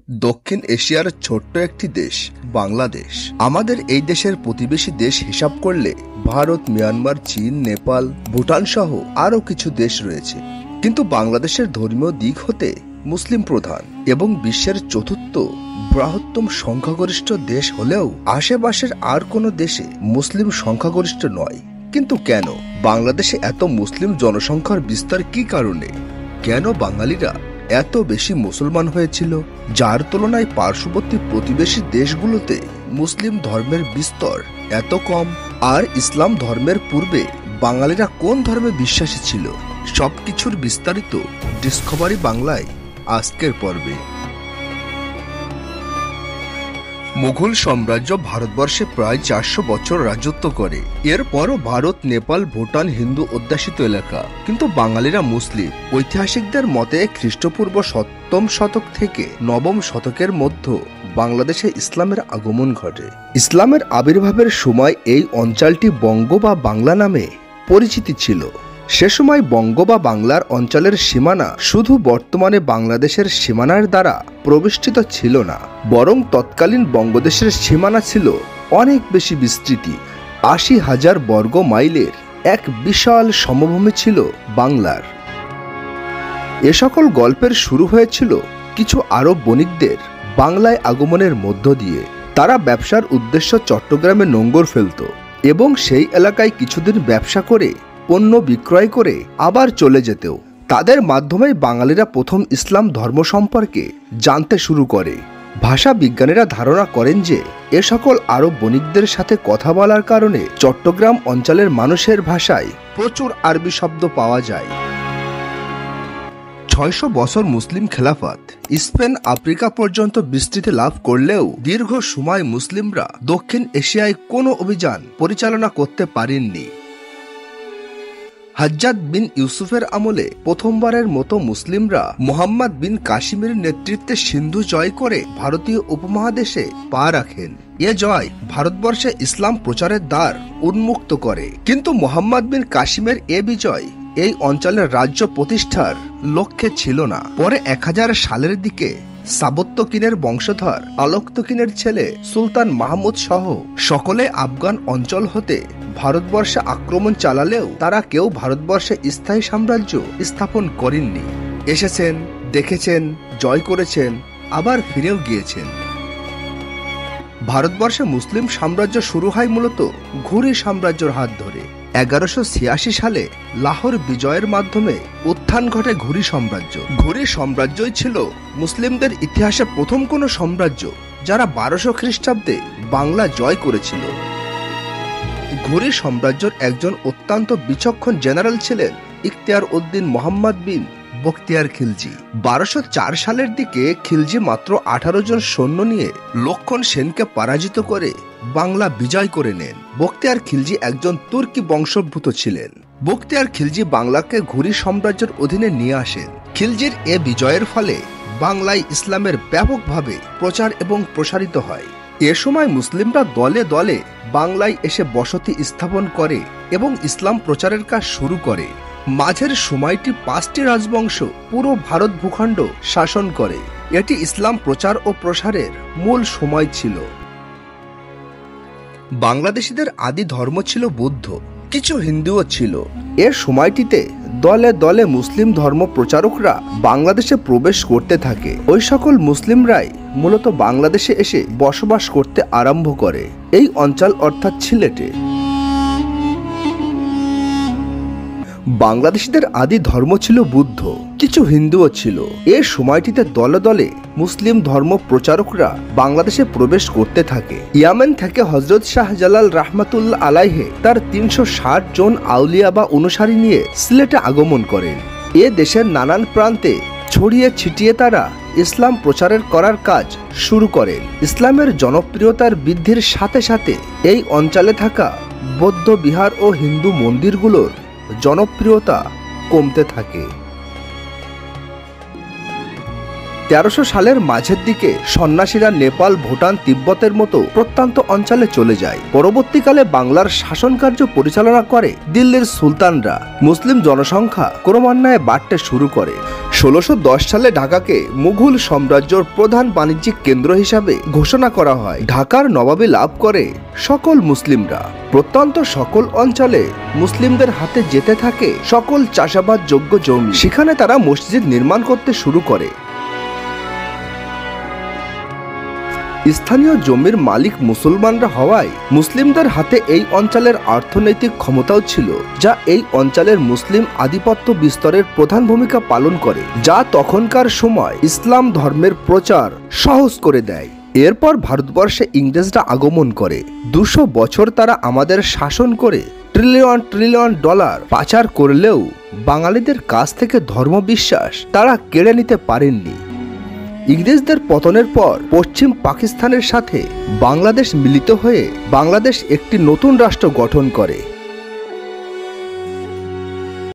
দক্ষিণ এশিয়ার ছোট্ট একটি দেশ বাংলাদেশ। আমাদের এই দেশের প্রতিবেশী দেশ হিসাব করলে ভারত, মিয়ানমার, চীন, নেপাল, ভুটান সহ আরও কিছু দেশ রয়েছে। কিন্তু বাংলাদেশের ধর্মীয় দিক হতে মুসলিম প্রধান এবং বিশ্বের চতুর্থ বৃহত্তম সংখ্যাগরিষ্ঠ দেশ হলেও আশেপাশের আর কোনো দেশে মুসলিম সংখ্যাগরিষ্ঠ নয়। কিন্তু কেন বাংলাদেশে এত মুসলিম জনসংখ্যার বিস্তার? কি কারণে? কেন বাঙালিরা এত বেশি মুসলমান হয়েছিল, যার তুলনায় পার্শ্ববর্তী প্রতিবেশী দেশগুলোতে মুসলিম ধর্মের বিস্তার এত কম? আর ইসলাম ধর্মের পূর্বে বাঙালিরা কোন ধর্মে বিশ্বাসী ছিল? সবকিছুর বিস্তারিত ডিসকভারি বাংলায় আজকের পর্বে। মুঘল সাম্রাজ্য ভারতবর্ষে প্রায় 400 বছর রাজত্ব করে। এরপরও ভারত, নেপাল, ভুটান হিন্দু অধ্যুষিত এলাকা, কিন্তু বাঙালিরা মুসলিম। ঐতিহাসিকদের মতে খ্রিস্টপূর্ব 7ম শতক থেকে 9ম শতকের মধ্যে বাংলাদেশে ইসলামের আগমন ঘটে। ইসলামের আবির্ভাবের সময় এই অঞ্চলটি বঙ্গ বা বাংলা নামে পরিচিতি ছিল। সে সময় বঙ্গ বা বাংলার অঞ্চলের সীমানা শুধু বর্তমানে বাংলাদেশের সীমানার দ্বারা প্রবেষ্টিত ছিল না, বরং তৎকালীন বঙ্গদেশের সীমানা ছিল অনেক বেশি বিস্তৃতি। 80,000 বর্গ মাইলের এক বিশাল সমভূমি ছিল বাংলার। এ সকল গল্পের শুরু হয়েছিল কিছু আরব বণিকদের বাংলায় আগমনের মধ্য দিয়ে। তারা ব্যবসার উদ্দেশ্য চট্টগ্রামে নোঙ্গর ফেলত এবং সেই এলাকায় কিছুদিন ব্যবসা করে পণ্য বিক্রয় করে আবার চলে যেত। তাদের মাধ্যমে বাঙালিরা প্রথম ইসলাম ধর্ম সম্পর্কে জানতে শুরু করে। ভাষা বিজ্ঞানীরা ধারণা করেন যে এ সকল আরব বণিকদের সাথে কথা বলার কারণে চট্টগ্রাম অঞ্চলের মানুষের ভাষায় প্রচুর আরবি শব্দ পাওয়া যায়। 600 বছর মুসলিম খেলাফত স্পেন আফ্রিকা পর্যন্ত বিস্তৃতি লাভ করলেও দীর্ঘ সময় মুসলিমরা দক্ষিণ এশিয়ায় কোনো অভিযান পরিচালনা করতে পারেননি। হাজ্জাজ বিন ইউসুফের আমলে প্রথমবারের মতো মুসলিমরা মুহাম্মদ বিন কাসিমের নেতৃত্বে সিন্ধু জয় করে ভারতীয় উপমহাদেশে পা রাখেন। এ জয় ভারতবর্ষে ইসলাম প্রচারের দ্বার উন্মুক্ত করে। কিন্তু মুহাম্মদ বিন কাসিমের এ বিজয় এই অঞ্চলের রাজ্য প্রতিষ্ঠার লক্ষ্যে ছিল না। পরে 1000 সালের দিকে সাবত্তকিনের বংশধর আলোকতকিনের ছেলে সুলতান মাহমুদ সহ সকলে আফগান অঞ্চল হতে ভারতবর্ষে আক্রমণ চালালেও তারা কেউ ভারতবর্ষে স্থায়ী সাম্রাজ্য স্থাপন করেননি। এসেছেন, দেখেছেন, জয় করেছেন, আবার ফিরেও গিয়েছেন। ভারতবর্ষে মুসলিম সাম্রাজ্য শুরু হয় মূলত ঘুরি সাম্রাজ্যের হাত ধরে। 1186 সালে লাহোর বিজয়ের মাধ্যমে উত্থান ঘটে ঘুরি সাম্রাজ্য। ঘুরি সাম্রাজ্যই ছিল মুসলিমদের ইতিহাসে প্রথম কোন সাম্রাজ্য যারা 1200 খ্রিস্টাব্দে বাংলা জয় করেছিল। ঘুরি সাম্রাজ্যের একজন অত্যন্ত বিচক্ষণ জেনারেল ছিলেন ইখতিয়ার উদ্দিন মোহাম্মদ বিন বখতিয়ার খিলজি। 1204 সালের দিকে খিলজি মাত্র 18 জন সৈন্য নিয়ে লক্ষণ সেনকে পরাজিত করে বাংলা বিজয় করে নেন। বখতিয়ার খিলজি একজন তুর্কি বংশোদ্ভূত ছিলেন। বখতিয়ার খিলজি বাংলাকে ঘুরি সাম্রাজ্যের অধীনে নিয়ে আসেন। খিলজির এ বিজয়ের ফলে বাংলায় ইসলামের ব্যাপকভাবে প্রচার এবং প্রসারিত হয়। এ সময় মুসলিমরা দলে দলে বাংলায় এসে বসতি স্থাপন করে এবং ইসলাম প্রচারের কাজ শুরু করে। মাঝের সময়টি 5টি রাজবংশ পুরো ভারত ভূখণ্ড শাসন করে। এটি ইসলাম প্রচার ও প্রসারের মূল সময় ছিল। বাংলাদেশীদের আদি ধর্ম ছিল বৌদ্ধ, কিছু হিন্দুও ছিল। এর সময়টিতে দলে দলে মুসলিম ধর্ম প্রচারকরা বাংলাদেশে প্রবেশ করতে থাকে। ওই সকল মুসলিমরাই মূলত বাংলাদেশে এসে বসবাস করতে আরম্ভ করে। এই অঞ্চল অর্থাৎ সিলেটে। বাংলাদেশীদের আদি ধর্ম ছিল বুদ্ধ, কিছু হিন্দুও ছিল। এ সময়টিতে দলে দলে মুসলিম ধর্ম প্রচারকরা বাংলাদেশে প্রবেশ করতে থাকে। ইয়ামেন থেকে হযরত শাহজালাল রাহমাতুল্লাহ আলাইহে তার 360 জন আউলিয়া বা অনুসারী নিয়ে সিলেটে আগমন করেন। এ দেশের নানান প্রান্তে ছড়িয়ে ছিটিয়ে তারা ইসলাম প্রচারের করার কাজ শুরু করেন। ইসলামের জনপ্রিয়তার বৃদ্ধির সাথে সাথে এই অঞ্চলে থাকা বৌদ্ধ বিহার ও হিন্দু মন্দিরগুলোর জনপ্রিয়তা কমতে থাকে। 1300 সালের মাঝের দিকে সন্ন্যাসীরা নেপাল, ভুটান, তিব্বতের মতো প্রত্যন্ত অঞ্চলে চলে যায়। পরবর্তীকালে বাংলার শাসন কার্য পরিচালনা করে দিল্লির সুলতানরা। মুসলিম জনসংখ্যা ক্রমান্বয়ে বাড়তে শুরু করে। 1610 সালে ঢাকাকে মুঘল সাম্রাজ্যের প্রধান বাণিজ্যিক কেন্দ্র হিসাবে ঘোষণা করা হয়। ঢাকার নবাবি লাভ করে সকল মুসলিমরা। প্রত্যন্ত সকল অঞ্চলে মুসলিমদের হাতে যেতে থাকে সকল চাষাবাদ যোগ্য জমি। সেখানে তারা মসজিদ নির্মাণ করতে শুরু করে। স্থানীয় জমির মালিক মুসলমানরা হওয়ায় মুসলিমদের হাতে এই অঞ্চলের অর্থনৈতিক ক্ষমতাও ছিল, যা এই অঞ্চলের মুসলিম আধিপত্য বিস্তারের প্রধান ভূমিকা পালন করে, যা তখনকার সময় ইসলাম ধর্মের প্রচার সহজ করে দেয়। এরপর ভারতবর্ষে ইংরেজরা আগমন করে। 200 বছর তারা আমাদের শাসন করে ট্রিলিয়ন ট্রিলিয়ন ডলার পাচার করলেও বাঙালিদের কাছ থেকে ধর্মবিশ্বাস তারা কেড়ে নিতে পারেননি। ইংরেজদের পতনের পর পশ্চিম পাকিস্তানের সাথে বাংলাদেশ মিলিত হয়ে বাংলাদেশ একটি নতুন রাষ্ট্র গঠন করে।